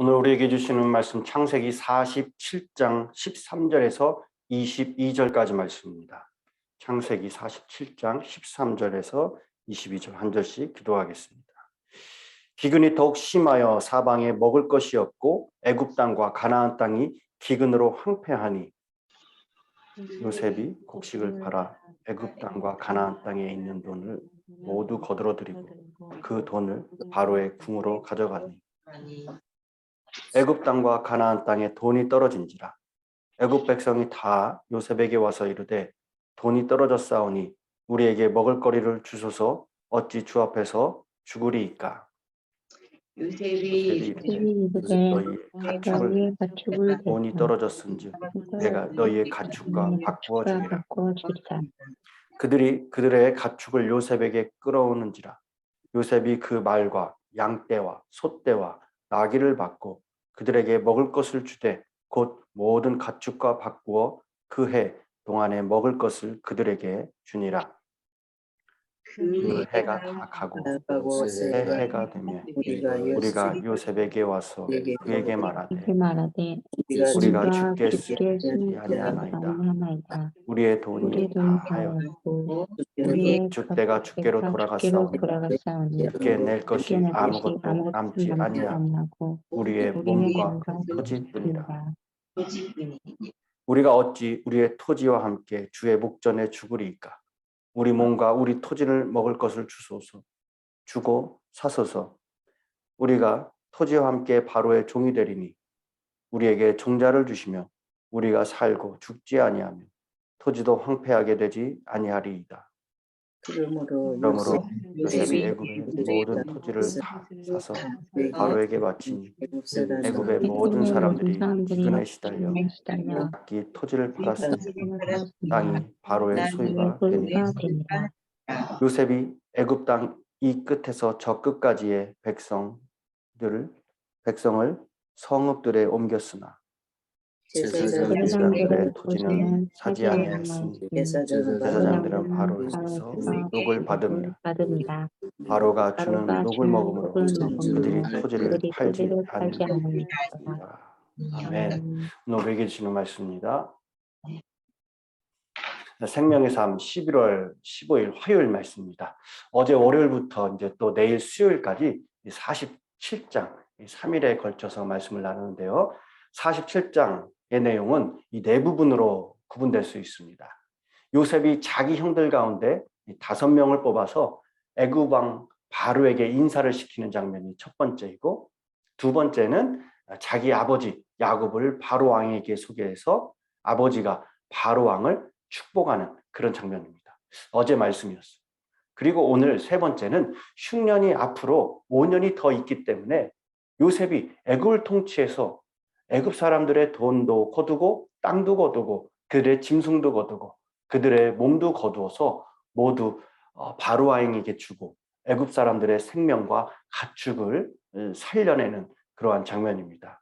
오늘 우리에게 주시는 말씀 창세기 47장 13절에서 22절까지 말씀입니다. 창세기 47장 13절에서 22절 한 절씩 기도하겠습니다. 기근이 더욱 심하여 사방에 먹을 것이 없고 애굽 땅과 가나안 땅이 기근으로 황폐하니 요셉이 곡식을 팔아 애굽 땅과 가나안 땅에 있는 돈을 모두 거두어들이고 그 돈을 바로의 궁으로 가져가니 애굽 땅과 가나안 땅에 돈이 떨어진지라 애굽 백성이 다 요셉에게 와서 이르되 돈이 떨어졌사오니 우리에게 먹을거리를 주소서 어찌 주 앞에서 죽으리이까. 요셉이 이르되 너희의 가축을 돈이 떨어졌은즉 내가 너희의 가축과 바꾸어 주리라. 그들의 가축을 요셉에게 끌어오는지라 요셉이 그 말과 양떼와 소떼와 나귀를 받고 그들에게 먹을 것을 주되 곧 모든 가축과 바꾸어 그 해 동안에 먹을 것을 그들에게 주니라. 그 해가 다 가고 새 해가 되면 우리가 요셉에게 와서 그에게 말하되 우리가 죽게 쓰지 아니하나이다. 우리의 돈이 다 하였고 우리 주때가 주께로 돌아갔사오니 주께 낼 것이 아무것도 남지 아니하고 우리의 몸과 토지뿐이라. 우리가 어찌 우리의 토지와 함께 주의 목전에 죽으리이까. 우리 몸과 우리 토지를 먹을 것을 주소서. 주고 사소서. 우리가 토지와 함께 바로의 종이 되리니 우리에게 종자를 주시며 우리가 살고 죽지 아니하며 토지도 황폐하게 되지 아니하리이다. 그러므로 요셉이 애굽의 모든 토지를 다 사서 바로에게 바치니 애굽의 모든 사람들이 기근에 시달려 각기 토지를 팔았으니 땅이 바로의 소유가 되니라. 요셉이 애굽 땅 이 끝에서 저 끝까지의 백성을 성읍들에 옮겼으나 제사장들의 토지는 사지 아니하였으니 제사장들은 바로에게서 녹을 받음이라. 바로가 주는 녹을 먹음으로 그들이 토지를 팔지 않는다. 아멘. 오늘 우리에게 주시는 말씀입니다. 생명의 삶 11월 15일 화요일 말씀입니다. 어제 월요일부터 이제 또 내일 수요일까지 47장 3일에 걸쳐서 말씀을 나누는데요. 47장의 내용은 이 네 부분으로 구분될 수 있습니다. 요셉이 자기 형들 가운데 5명을 뽑아서 애굽 왕 바로에게 인사를 시키는 장면이 첫 번째이고, 두 번째는 자기 아버지 야곱을 바로 왕에게 소개해서 아버지가 바로 왕을 축복하는 그런 장면입니다. 어제 말씀이었어요. 그리고 오늘 세 번째는 흉년이 앞으로 5년이 더 있기 때문에 요셉이 애굽을 통치해서 애굽 사람들의 돈도 거두고 땅도 거두고 그들의 짐승도 거두고 그들의 몸도 거두어서 모두 바로 왕에게 주고 애굽 사람들의 생명과 가축을 살려내는 그러한 장면입니다.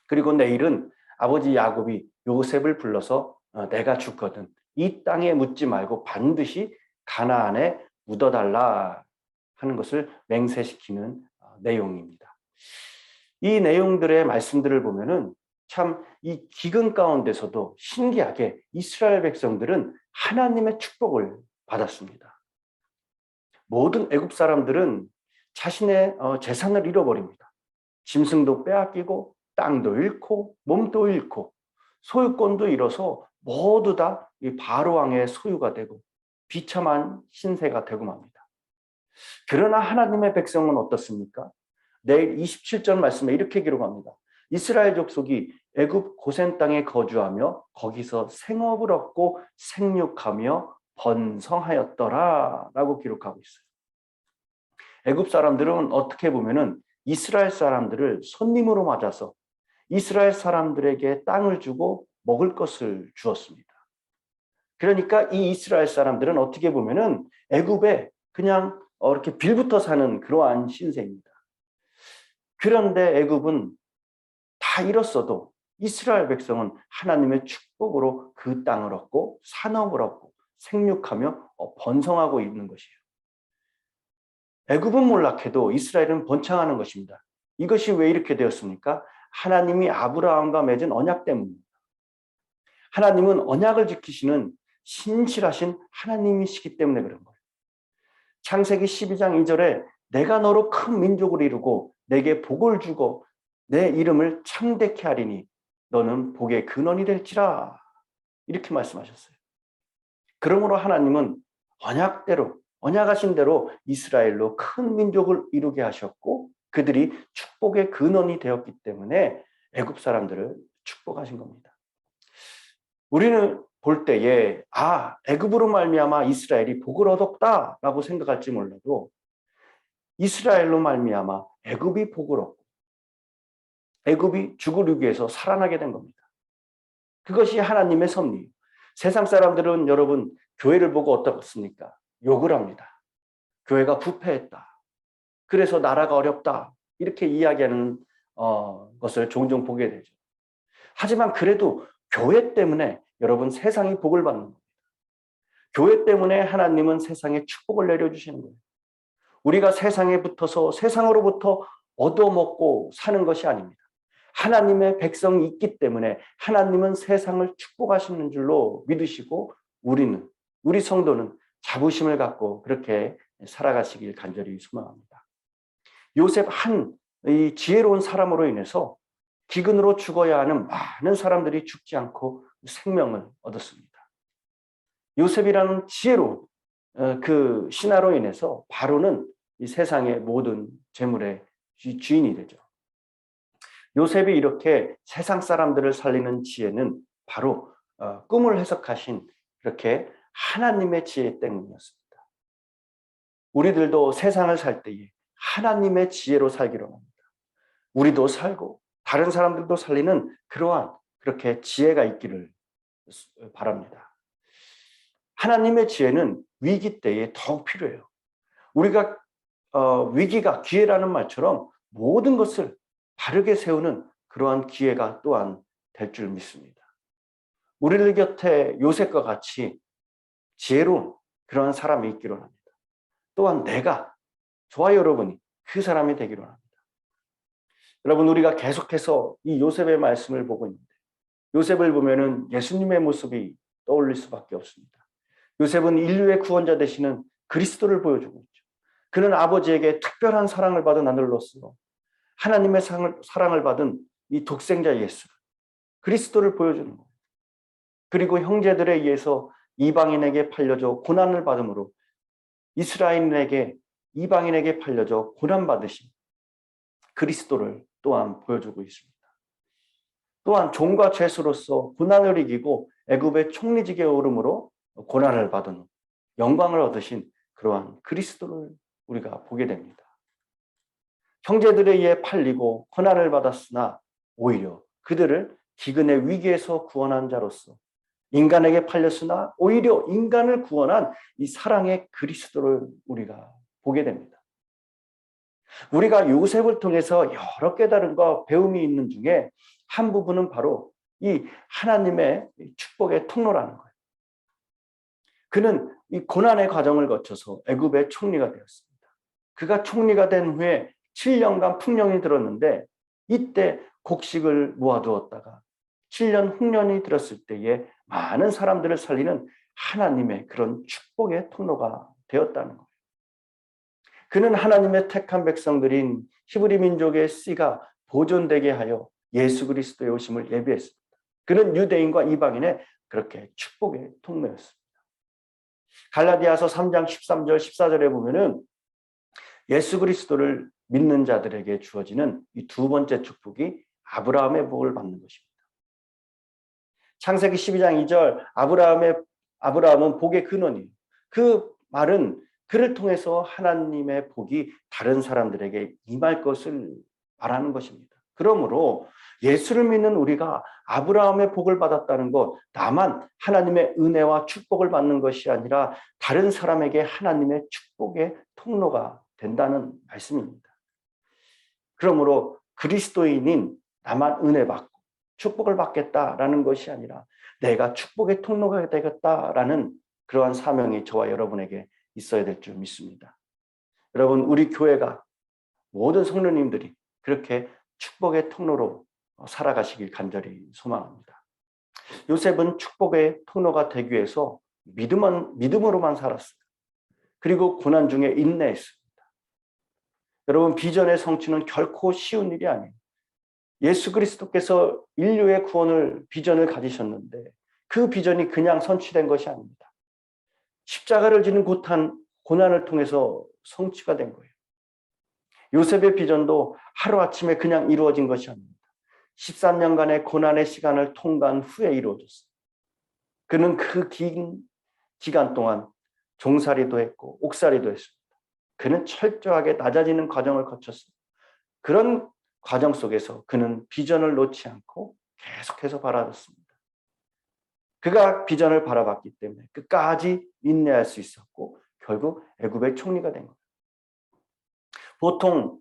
그리고 내일은 아버지 야곱이 요셉을 불러서 내가 죽거든 이 땅에 묻지 말고 반드시 가나안에 묻어달라 하는 것을 맹세시키는 내용입니다. 이 내용들의 말씀들을 보면은 참 이 기근 가운데서도 신기하게 이스라엘 백성들은 하나님의 축복을 받았습니다. 모든 애굽 사람들은 자신의 재산을 잃어버립니다. 짐승도 빼앗기고 땅도 잃고 몸도 잃고 소유권도 잃어서 모두 다 이 바로 왕의 소유가 되고 비참한 신세가 되고 맙니다. 그러나 하나님의 백성은 어떻습니까? 내일 27절 말씀에 이렇게 기록합니다. 이스라엘 족속이 애굽 고센 땅에 거주하며 거기서 생업을 얻고 생육하며 번성하였더라 라고 기록하고 있어요. 애굽 사람들은 어떻게 보면은 이스라엘 사람들을 손님으로 맞아서 이스라엘 사람들에게 땅을 주고 먹을 것을 주었습니다. 그러니까 이 이스라엘 사람들은 어떻게 보면은 애굽에 그냥 이렇게 빌붙어 사는 그러한 신세입니다. 그런데 애굽은 다 잃었어도 이스라엘 백성은 하나님의 축복으로 그 땅을 얻고 산업을 얻고 생육하며 번성하고 있는 것이에요. 애굽은 몰락해도 이스라엘은 번창하는 것입니다. 이것이 왜 이렇게 되었습니까? 하나님이 아브라함과 맺은 언약 때문입니다. 하나님은 언약을 지키시는 신실하신 하나님이시기 때문에 그런 거예요. 창세기 12장 2절에 내가 너로 큰 민족을 이루고 내게 복을 주고 내 이름을 창대케 하리니 너는 복의 근원이 될지라, 이렇게 말씀하셨어요. 그러므로 하나님은 언약대로, 언약하신 대로 이스라엘로 큰 민족을 이루게 하셨고 그들이 축복의 근원이 되었기 때문에 애굽 사람들을 축복하신 겁니다. 우리는 볼 때에 애굽으로 말미암아 이스라엘이 복을 얻었다라고 생각할지 몰라도 이스라엘로 말미암아 애굽이 복을 얻고 애굽이 죽을 위해서 살아나게 된 겁니다. 그것이 하나님의 섭리예요. 세상 사람들은 여러분 교회를 보고 어떻습니까? 욕을 합니다. 교회가 부패했다. 그래서 나라가 어렵다. 이렇게 이야기하는 것을 종종 보게 되죠. 하지만 그래도 교회 때문에 여러분 세상이 복을 받는 겁니다. 교회 때문에 하나님은 세상에 축복을 내려주시는 거예요. 우리가 세상에 붙어서 세상으로부터 얻어먹고 사는 것이 아닙니다. 하나님의 백성이 있기 때문에 하나님은 세상을 축복하시는 줄로 믿으시고 우리 성도는 자부심을 갖고 그렇게 살아가시길 간절히 소망합니다. 요셉 이 지혜로운 사람으로 인해서 기근으로 죽어야 하는 많은 사람들이 죽지 않고 생명을 얻었습니다. 요셉이라는 지혜로운 그 신하로 인해서 바로는 이 세상의 모든 재물의 주인이 되죠. 요셉이 이렇게 세상 사람들을 살리는 지혜는 바로 꿈을 해석하신 그렇게 하나님의 지혜 때문이었습니다. 우리들도 세상을 살 때에 하나님의 지혜로 살기로 합니다. 우리도 살고 다른 사람들도 살리는 그러한 그렇게 지혜가 있기를 바랍니다. 하나님의 지혜는 위기 때에 더욱 필요해요. 우리가 위기가 기회라는 말처럼 모든 것을 바르게 세우는 그러한 기회가 또한 될 줄 믿습니다. 우리들 곁에 요셉과 같이 지혜로운 그러한 사람이 있기로 합니다. 또한 저와 여러분이 그 사람이 되기로 합니다. 여러분, 우리가 계속해서 이 요셉의 말씀을 보고 있는데 요셉을 보면은 예수님의 모습이 떠올릴 수밖에 없습니다. 요셉은 인류의 구원자 되시는 그리스도를 보여주고 있죠. 그는 아버지에게 특별한 사랑을 받은 아들로서 하나님의 사랑을 받은 이 독생자 예수 그리스도를 보여주는 거예요. 그리고 형제들에 의해서 이방인에게 팔려져 고난을 받음으로 이방인에게 팔려져 고난받으신 그리스도를 또한 보여주고 있습니다. 또한 종과 죄수로서 고난을 이기고 애굽의 총리직에 오름으로 고난을 받은 영광을 얻으신 그러한 그리스도를 우리가 보게 됩니다. 형제들에 의해 팔리고 고난을 받았으나 오히려 그들을 기근의 위기에서 구원한 자로서 인간에게 팔렸으나 오히려 인간을 구원한 이 사랑의 그리스도를 우리가 보게 됩니다. 우리가 요셉을 통해서 여러 깨달음과 배움이 있는 중에 한 부분은 바로 이 하나님의 축복의 통로라는 거예요. 그는 이 고난의 과정을 거쳐서 애굽의 총리가 되었습니다. 그가 총리가 된 후에 7년간 풍년이 들었는데 이때 곡식을 모아두었다가 7년 흉년이 들었을 때에 많은 사람들을 살리는 하나님의 그런 축복의 통로가 되었다는 거예요. 그는 하나님의 택한 백성들인 히브리 민족의 씨가 보존되게 하여 예수 그리스도의 오심을 예비했습니다. 그는 유대인과 이방인의 그렇게 축복의 통로였습니다. 갈라디아서 3장 13절 14절에 보면은 예수 그리스도를 믿는 자들에게 주어지는 이 두 번째 축복이 아브라함의 복을 받는 것입니다. 창세기 12장 2절 아브라함은 복의 근원이에요. 그 말은 그를 통해서 하나님의 복이 다른 사람들에게 임할 것을 말하는 것입니다. 그러므로 예수를 믿는 우리가 아브라함의 복을 받았다는 것, 다만 하나님의 은혜와 축복을 받는 것이 아니라 다른 사람에게 하나님의 축복의 통로가 된다는 말씀입니다. 그러므로 그리스도인인 나만 은혜 받고 축복을 받겠다라는 것이 아니라 내가 축복의 통로가 되겠다라는 그러한 사명이 저와 여러분에게 있어야 될 줄 믿습니다. 여러분, 우리 교회가 모든 성도님들이 그렇게 축복의 통로로 살아가시길 간절히 소망합니다. 요셉은 축복의 통로가 되기 위해서 믿음으로만 살았어요. 그리고 고난 중에 인내했습니다. 여러분, 비전의 성취는 결코 쉬운 일이 아니에요. 예수 그리스도께서 인류의 구원을 비전을 가지셨는데 그 비전이 그냥 성취된 것이 아닙니다. 십자가를 지는 고난을 통해서 성취가 된 거예요. 요셉의 비전도 하루아침에 그냥 이루어진 것이 아닙니다. 13년간의 고난의 시간을 통과한 후에 이루어졌어요. 그는 그 긴 기간 동안 종살이도 했고 옥살이도 했습니다. 그는 철저하게 낮아지는 과정을 거쳤습니다. 그런 과정 속에서 그는 비전을 놓지 않고 계속해서 바라봤습니다. 그가 비전을 바라봤기 때문에 끝까지 인내할 수 있었고 결국 애굽의 총리가 된 거예요. 보통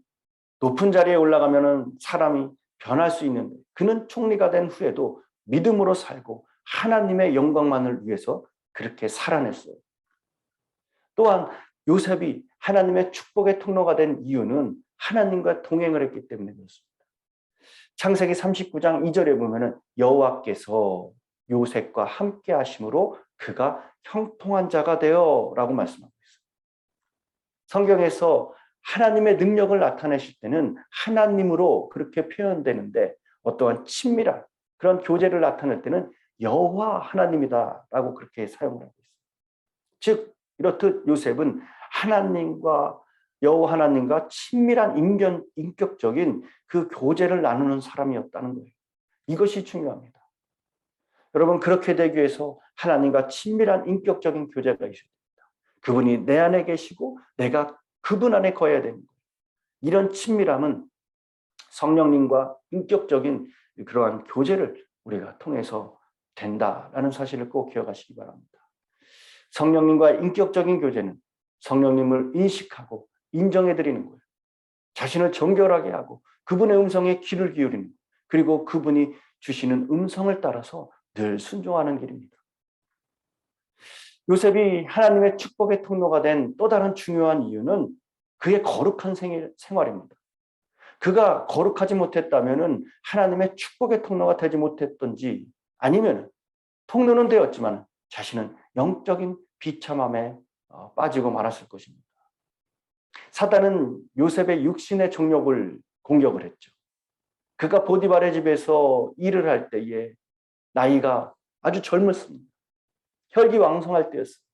높은 자리에 올라가면 사람이 변할 수 있는데 그는 총리가 된 후에도 믿음으로 살고 하나님의 영광만을 위해서 그렇게 살아냈어요. 또한 요셉이 하나님의 축복의 통로가 된 이유는 하나님과 동행을 했기 때문에 그렇습니다. 창세기 39장 2절에 보면은 여호와께서 요셉과 함께 하심으로 그가 형통한 자가 되어라고 말씀하고 있어요. 성경에서 하나님의 능력을 나타내실 때는 하나님으로 그렇게 표현되는데 어떠한 친밀한 그런 교제를 나타낼 때는 여호와 하나님이다라고 그렇게 사용을 하고 있어요. 즉 이렇듯 요셉은 하나님과 여호와 하나님과 친밀한 인격적인 그 교제를 나누는 사람이었다는 거예요. 이것이 중요합니다. 여러분, 그렇게 되기 위해서 하나님과 친밀한 인격적인 교제가 있어야 됩니다. 그분이 내 안에 계시고 내가 그분 안에 거해야 됩니다. 이런 친밀함은 성령님과 인격적인 그러한 교제를 우리가 통해서 된다라는 사실을 꼭 기억하시기 바랍니다. 성령님과 인격적인 교제는 성령님을 인식하고 인정해드리는 거예요. 자신을 정결하게 하고 그분의 음성에 귀를 기울이는 거예요. 그리고 그분이 주시는 음성을 따라서 늘 순종하는 길입니다. 요셉이 하나님의 축복의 통로가 된 또 다른 중요한 이유는 그의 거룩한 생활입니다. 그가 거룩하지 못했다면 하나님의 축복의 통로가 되지 못했던지 아니면 통로는 되었지만 자신은 영적인 비참함에 빠지고 말았을 것입니다. 사단은 요셉의 육신의 정욕을 공격을 했죠. 그가 보디발의 집에서 일을 할 때에 나이가 아주 젊었습니다. 혈기왕성할 때였습니다.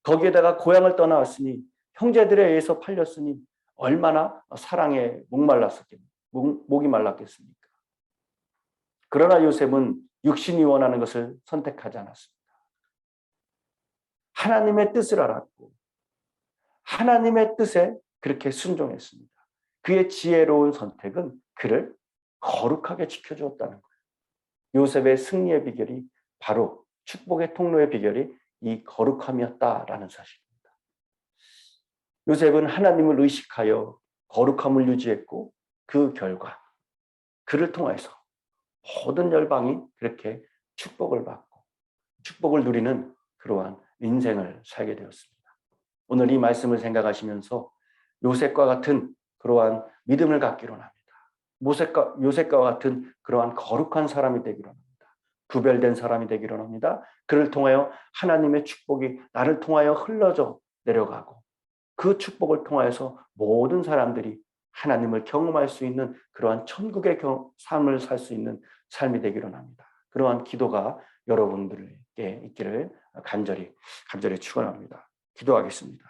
거기에다가 고향을 떠나왔으니 형제들에 의해서 팔렸으니 얼마나 사랑에 목이 말랐겠습니까? 그러나 요셉은 육신이 원하는 것을 선택하지 않았습니다. 하나님의 뜻을 알았고 하나님의 뜻에 그렇게 순종했습니다. 그의 지혜로운 선택은 그를 거룩하게 지켜주었다는 거예요. 요셉의 승리의 비결이 바로 축복의 통로의 비결이 이 거룩함이었다라는 사실입니다. 요셉은 하나님을 의식하여 거룩함을 유지했고 그 결과 그를 통해서 모든 열방이 그렇게 축복을 받고 축복을 누리는 그러한 인생을 살게 되었습니다. 오늘 이 말씀을 생각하시면서 요셉과 같은 그러한 믿음을 갖기로 합니다. 요셉과 같은 그러한 거룩한 사람이 되기로 합니다. 구별된 사람이 되기로 합니다. 그를 통하여 하나님의 축복이 나를 통하여 흘러져 내려가고 그 축복을 통하여서 모든 사람들이 하나님을 경험할 수 있는 그러한 천국의 삶을 살 수 있는 삶이 되기로 합니다. 그러한 기도가 여러분들에게 있기를 간절히 축원합니다. 기도하겠습니다.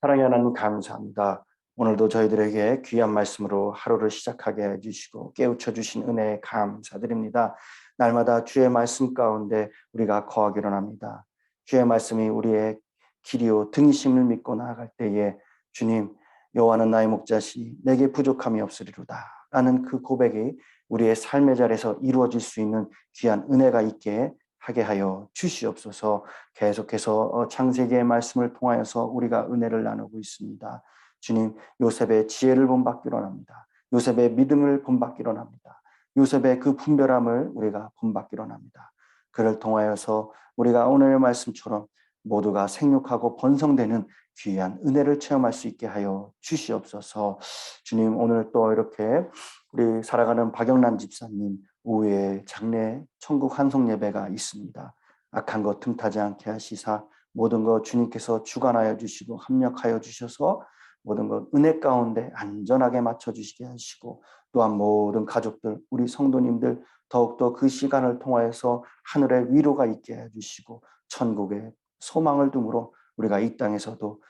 사랑의 하나님 감사합니다. 오늘도 저희들에게 귀한 말씀으로 하루를 시작하게 해주시고 깨우쳐 주신 은혜에 감사드립니다. 날마다 주의 말씀 가운데 우리가 거하기로 합니다. 주의 말씀이 우리의 길이요 등이심을 믿고 나아갈 때에 주님, 여호와는 나의 목자시 내게 부족함이 없으리로다 라는 그 고백이 우리의 삶의 자리에서 이루어질 수 있는 귀한 은혜가 있게 하게 하여 주시옵소서. 계속해서 창세기의 말씀을 통하여서 우리가 은혜를 나누고 있습니다. 주님, 요셉의 지혜를 본받기로 합니다. 요셉의 믿음을 본받기로 합니다. 요셉의 그 분별함을 우리가 본받기로 합니다. 그를 통하여서 우리가 오늘의 말씀처럼 모두가 생육하고 번성되는 귀한 은혜를 체험할 수 있게 하여 주시옵소서. 주님, 오늘 또 이렇게 우리 살아가는 박영란 집사님 오후에 장례 천국 환송 예배가 있습니다. 악한 것 틈타지 않게 하시사 모든 것 주님께서 주관하여 주시고 합력하여 주셔서 모든 것 은혜 가운데 안전하게 맞춰주시게 하시고, 또한 모든 가족들, 우리 성도님들 더욱더 그 시간을 통하여서 하늘의 위로가 있게 해주시고 천국의 소망을 둠으로 우리가 이 땅에서도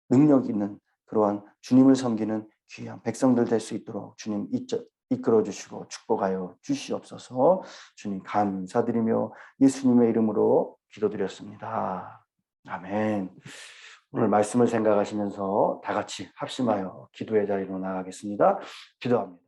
능력 있는 그러한 주님을 섬기는 귀한 백성들 될 수 있도록 주님 이끌어 주시고 축복하여 주시옵소서. 주님 감사드리며 예수님의 이름으로 기도드렸습니다. 아멘. 오늘 말씀을 생각하시면서 다 같이 합심하여 기도의 자리로 나가겠습니다. 기도합니다.